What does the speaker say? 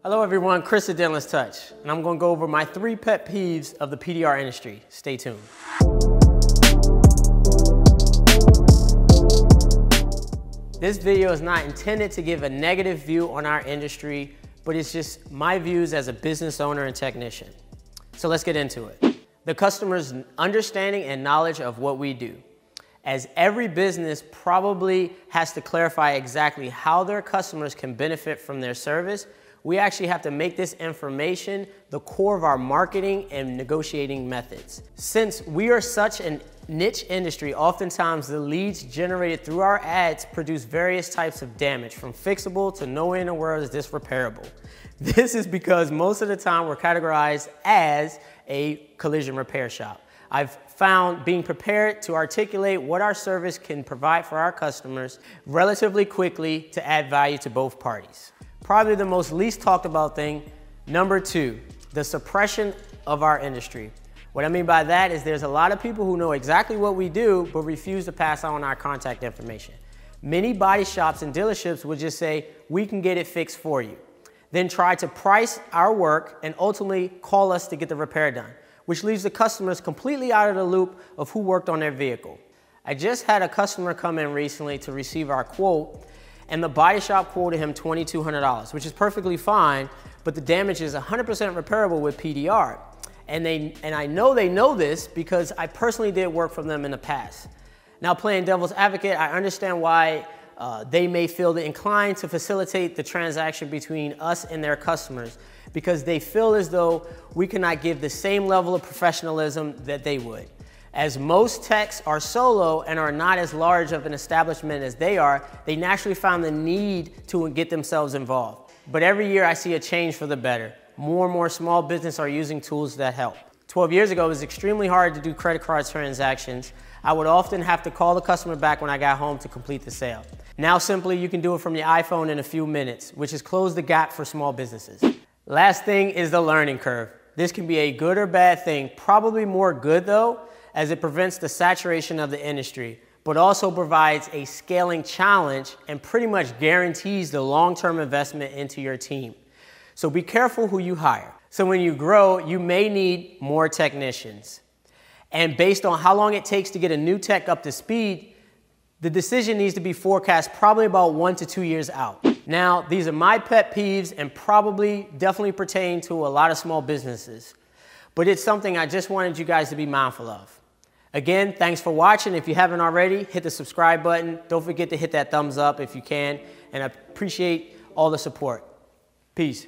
Hello everyone, Chris at Dentless Touch, and I'm going to go over my 3 pet peeves of the PDR industry. Stay tuned. This video is not intended to give a negative view on our industry, but it's just my views as a business owner and technician. So let's get into it. The customer's understanding and knowledge of what we do. As every business probably has to clarify exactly how their customers can benefit from their service, we actually have to make this information the core of our marketing and negotiating methods. Since we are such a niche industry, oftentimes the leads generated through our ads produce various types of damage, from fixable to nowhere in the world is this repairable. This is because most of the time we're categorized as a collision repair shop. I've found being prepared to articulate what our service can provide for our customers relatively quickly to add value to both parties. Probably the most least talked about thing, number 2, the suppression of our industry. What I mean by that is there's a lot of people who know exactly what we do but refuse to pass on our contact information. Many body shops and dealerships would just say, we can get it fixed for you. Then try to price our work and ultimately call us to get the repair done, which leaves the customers completely out of the loop of who worked on their vehicle. I just had a customer come in recently to receive our quote, and the body shop quoted him $2,200, which is perfectly fine, but the damage is 100% repairable with PDR. And I know they know this because I personally did work for them in the past. Now, playing devil's advocate, I understand why they may feel inclined to facilitate the transaction between us and their customers, because they feel as though we cannot give the same level of professionalism that they would. As most techs are solo and are not as large of an establishment as they are, they naturally found the need to get themselves involved. But every year I see a change for the better. More and more small business are using tools that help. 12 years ago, it was extremely hard to do credit card transactions. I would often have to call the customer back when I got home to complete the sale. Now simply you can do it from your iPhone in a few minutes, which has closed the gap for small businesses. Last thing is the learning curve. This can be a good or bad thing, probably more good though, as it prevents the saturation of the industry, but also provides a scaling challenge and pretty much guarantees the long-term investment into your team. So be careful who you hire. So when you grow, you may need more technicians. And based on how long it takes to get a new tech up to speed, the decision needs to be forecast probably about 1 to 2 years out. Now, these are my pet peeves and probably definitely pertain to a lot of small businesses, but it's something I just wanted you guys to be mindful of. Again, thanks for watching. If you haven't already, hit the subscribe button. Don't forget to hit that thumbs up if you can, and I appreciate all the support. Peace.